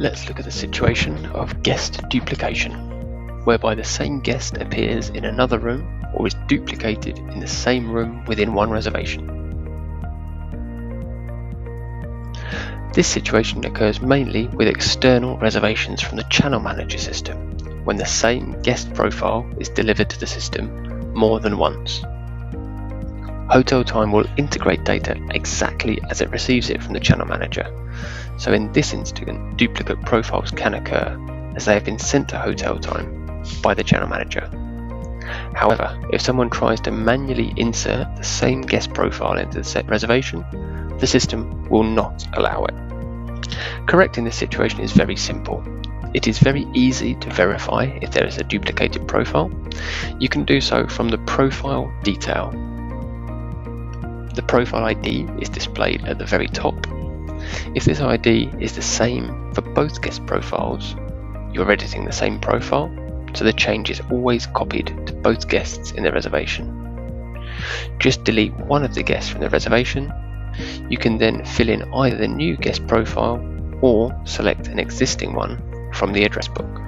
Let's look at the situation of guest duplication, whereby the same guest appears in another room or is duplicated in the same room within one reservation. This situation occurs mainly with external reservations from the ChannelManager system, when the same guest profile is delivered to the system more than once. HotelTime will integrate data exactly as it receives it from the ChannelManager, so in this instant duplicate profiles can occur as they have been sent to HotelTime by the ChannelManager. However, if someone tries to manually insert the same guest profile into the set reservation, the system will not allow it. Correcting this situation is very simple. It is very easy to verify if there is a duplicated profile. You can do so from the profile detail. The profile ID is displayed at the very top. If this ID is the same for both guest profiles, you're editing the same profile, so the change is always copied to both guests in the reservation. Just delete one of the guests from the reservation. You can then fill in either the new guest profile or select an existing one from the address book.